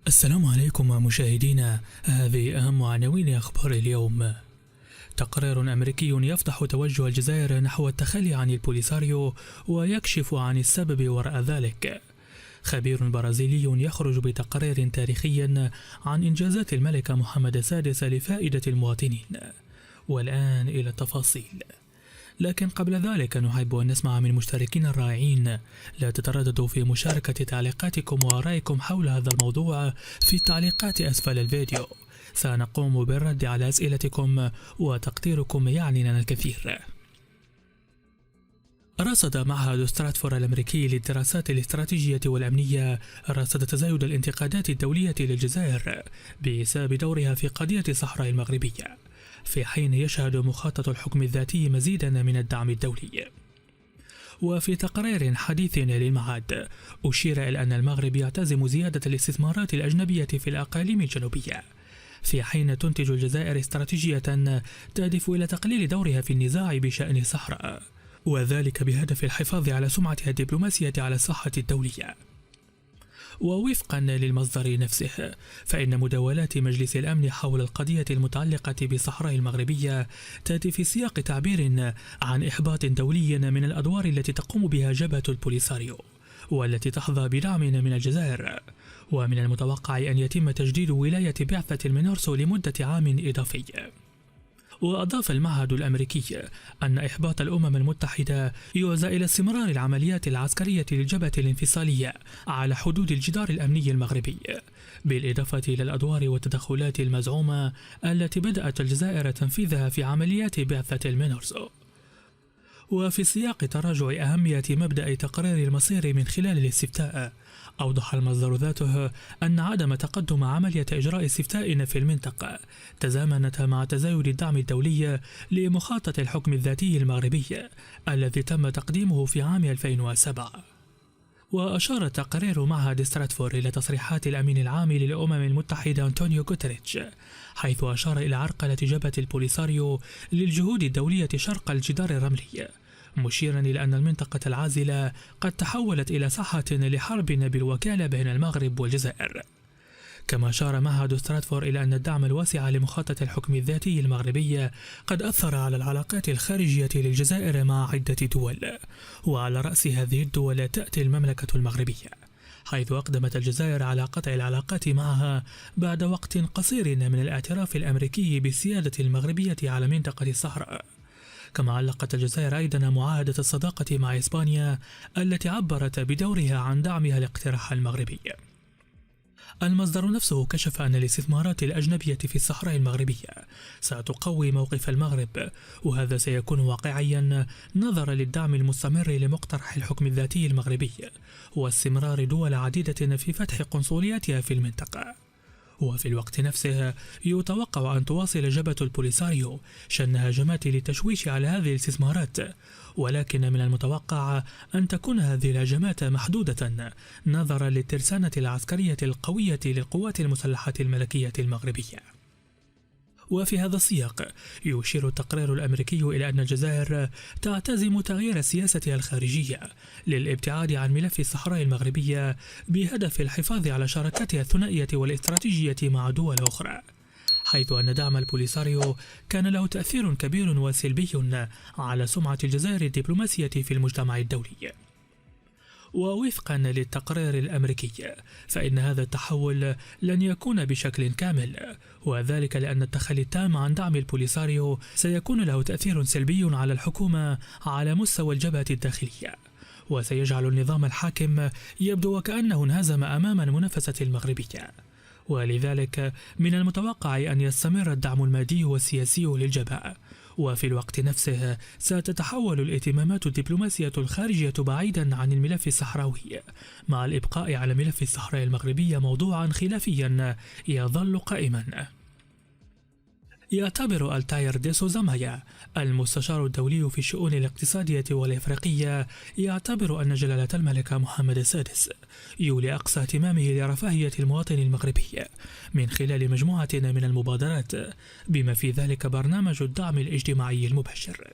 السلام عليكم مشاهدينا. هذه أهم عناوين أخبار اليوم. تقرير أمريكي يفضح توجه الجزائر نحو التخلي عن البوليساريو ويكشف عن السبب وراء ذلك. خبير برازيلي يخرج بتقرير تاريخي عن إنجازات الملك محمد السادس لفائدة المواطنين. والآن إلى التفاصيل. لكن قبل ذلك نحب أن نسمع من مشتركين الرائعين. لا تترددوا في مشاركة تعليقاتكم وآرائكم حول هذا الموضوع في التعليقات أسفل الفيديو. سنقوم بالرد على أسئلتكم وتقديركم يعني لنا الكثير. رصد معهد ستراتفورد الأمريكي للدراسات الاستراتيجية والأمنية تزايد الانتقادات الدولية للجزائر بسبب دورها في قضية الصحراء المغربية، في حين يشهد مخطط الحكم الذاتي مزيدا من الدعم الدولي. وفي تقرير حديث للمعهد أشير إلى أن المغرب يعتزم زيادة الاستثمارات الأجنبية في الأقاليم الجنوبية، في حين تنتج الجزائر استراتيجية تهدف إلى تقليل دورها في النزاع بشأن الصحراء، وذلك بهدف الحفاظ على سمعتها الدبلوماسية على الساحة الدولية. ووفقا للمصدر نفسه، فإن مداولات مجلس الأمن حول القضية المتعلقة بالصحراء المغربية تأتي في سياق تعبير عن إحباط دولي من الأدوار التي تقوم بها جبهة البوليساريو، والتي تحظى بدعم من الجزائر. ومن المتوقع أن يتم تجديد ولاية بعثة المينورسو لمدة عام إضافي. وأضاف المعهد الأمريكي أن إحباط الأمم المتحدة يوزع إلى استمرار العمليات العسكرية للجبهة الانفصالية على حدود الجدار الأمني المغربي، بالإضافة إلى الأدوار والتدخلات المزعومة التي بدأت الجزائر تنفيذها في عمليات بعثة المينورسو. وفي سياق تراجع أهمية مبدأ تقرير المصير من خلال الاستفتاء، أوضح المصدر ذاته أن عدم تقدم عملية إجراء استفتاء في المنطقة تزامنت مع تزايد الدعم الدولي لمخطط الحكم الذاتي المغربي الذي تم تقديمه في عام 2007. وأشار تقرير معهد ستراتفورد إلى تصريحات الأمين العام للأمم المتحدة أنطونيو غوتيريتش، حيث أشار إلى عرقلة جبهة البوليساريو للجهود الدولية شرق الجدار الرملي، مشيرا إلى أن المنطقة العازلة قد تحولت إلى ساحة لحرب بالوكالة بين المغرب والجزائر. كما أشار معهد ستراتفورد إلى أن الدعم الواسع لمخطط الحكم الذاتي المغربي قد أثر على العلاقات الخارجية للجزائر مع عدة دول، وعلى رأس هذه الدول تأتي المملكة المغربية، حيث أقدمت الجزائر على قطع العلاقات معها بعد وقت قصير من الاعتراف الأمريكي بالسيادة المغربية على منطقة الصحراء. كما علقت الجزائر أيضا معاهدة الصداقة مع إسبانيا التي عبرت بدورها عن دعمها لاقتراح المغربي. المصدر نفسه كشف أن الاستثمارات الأجنبية في الصحراء المغربية ستقوي موقف المغرب، وهذا سيكون واقعيا نظرا للدعم المستمر لمقترح الحكم الذاتي المغربي واستمرار دول عديدة في فتح قنصلياتها في المنطقة. وفي الوقت نفسه يتوقع أن تواصل جبهة البوليساريو شن هجمات للتشويش على هذه الاستثمارات، ولكن من المتوقع أن تكون هذه الهجمات محدودة نظرا للترسانة العسكرية القوية للقوات المسلحة الملكية المغربية. وفي هذا السياق يشير التقرير الأمريكي إلى أن الجزائر تعتزم تغيير سياستها الخارجية للابتعاد عن ملف الصحراء المغربية بهدف الحفاظ على شراكتها الثنائية والاستراتيجية مع دول أخرى، حيث أن دعم البوليساريو كان له تأثير كبير وسلبي على سمعة الجزائر الدبلوماسية في المجتمع الدولي. ووفقا للتقرير الأمريكي، فإن هذا التحول لن يكون بشكل كامل، وذلك لأن التخلي التام عن دعم البوليساريو سيكون له تأثير سلبي على الحكومة على مستوى الجبهة الداخلية، وسيجعل النظام الحاكم يبدو وكأنه انهزم أمام المنافسة المغربية. ولذلك من المتوقع أن يستمر الدعم المادي والسياسي للجبهة، وفي الوقت نفسه ستتحول الاهتمامات الدبلوماسية الخارجية بعيدا عن الملف الصحراوي، مع الإبقاء على ملف الصحراء المغربية موضوعا خلافيا يظل قائما. يعتبر التاير دي سوزا مايا المستشار الدولي في الشؤون الاقتصادية والإفريقية يعتبر أن جلالة الملك محمد السادس يولي أقصى اهتمامه لرفاهية المواطن المغربي من خلال مجموعة من المبادرات، بما في ذلك برنامج الدعم الاجتماعي المباشر.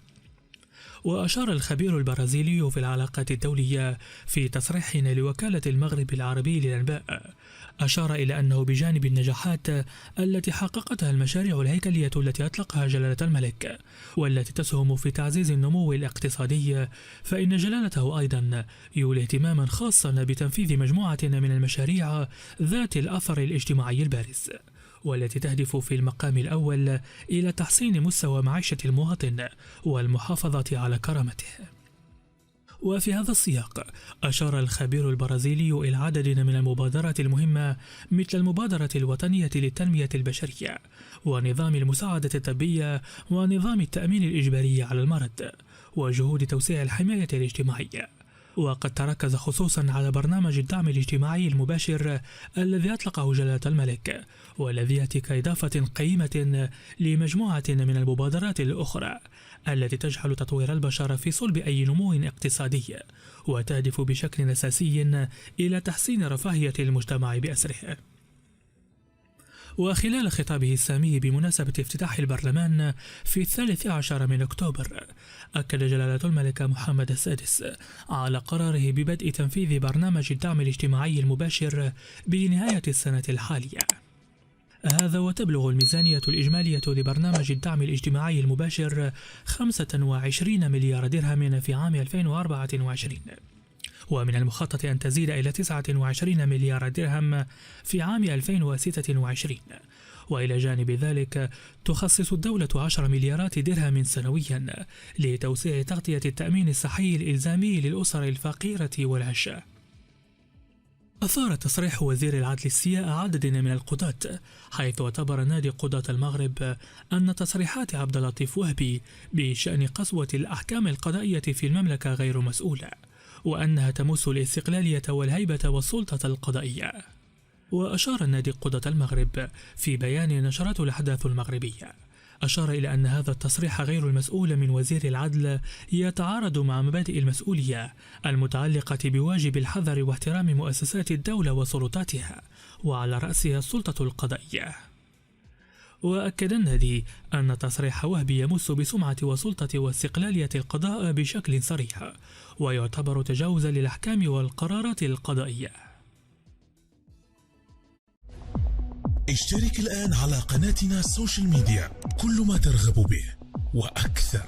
وأشار الخبير البرازيلي في العلاقات الدولية في تصريح لوكالة المغرب العربي للأنباء، أشار إلى أنه بجانب النجاحات التي حققتها المشاريع الهيكلية التي أطلقها جلالة الملك والتي تسهم في تعزيز النمو الاقتصادي، فإن جلالته أيضا يولي اهتماما خاصا بتنفيذ مجموعة من المشاريع ذات الأثر الاجتماعي البارز، والتي تهدف في المقام الأول إلى تحسين مستوى معيشة المواطن والمحافظة على كرامته. وفي هذا السياق أشار الخبير البرازيلي إلى عدد من المبادرات المهمة مثل المبادرة الوطنية للتنمية البشرية ونظام المساعدة الطبية ونظام التأمين الإجباري على المرض وجهود توسيع الحماية الاجتماعية، وقد تركز خصوصا على برنامج الدعم الاجتماعي المباشر الذي أطلقه جلالة الملك، والذي يأتي كإضافة قيمة لمجموعة من المبادرات الأخرى التي تجعل تطوير البشر في صلب أي نمو اقتصادي وتهدف بشكل أساسي إلى تحسين رفاهية المجتمع بأسره. وخلال خطابه السامي بمناسبة افتتاح البرلمان في 13 من أكتوبر، أكد جلالة الملك محمد السادس على قراره ببدء تنفيذ برنامج الدعم الاجتماعي المباشر بنهاية السنة الحالية. هذا وتبلغ الميزانية الإجمالية لبرنامج الدعم الاجتماعي المباشر 25 مليار درهم في عام 2024، ومن المخطط أن تزيد إلى 29 مليار درهم في عام 2026. وإلى جانب ذلك تخصص الدولة 10 مليارات درهم سنويا لتوسيع تغطية التأمين الصحي الإلزامي للأسر الفقيرة والهشة. أثار تصريح وزير العدل استياء عدد من القضاة، حيث اعتبر نادي قضاة المغرب أن تصريحات عبد اللطيف وهبي بشأن قسوة الأحكام القضائية في المملكة غير مسؤولة، وأنها تمس الاستقلالية والهيبة والسلطة القضائية. وأشار النادي قضاة المغرب في بيان نشرته الأحداث المغربية، أشار إلى أن هذا التصريح غير المسؤول من وزير العدل يتعارض مع مبادئ المسؤولية المتعلقة بواجب الحذر واحترام مؤسسات الدولة وسلطاتها، وعلى رأسها السلطة القضائية. وأكد النادي أن تصريح وهبي يمس بسمعة وسلطة واستقلالية القضاء بشكل صريح، ويعتبر تجاوزا للأحكام والقرارات القضائية. اشترك الآن على قناتنا السوشيال ميديا، كل ما ترغب به وأكثر.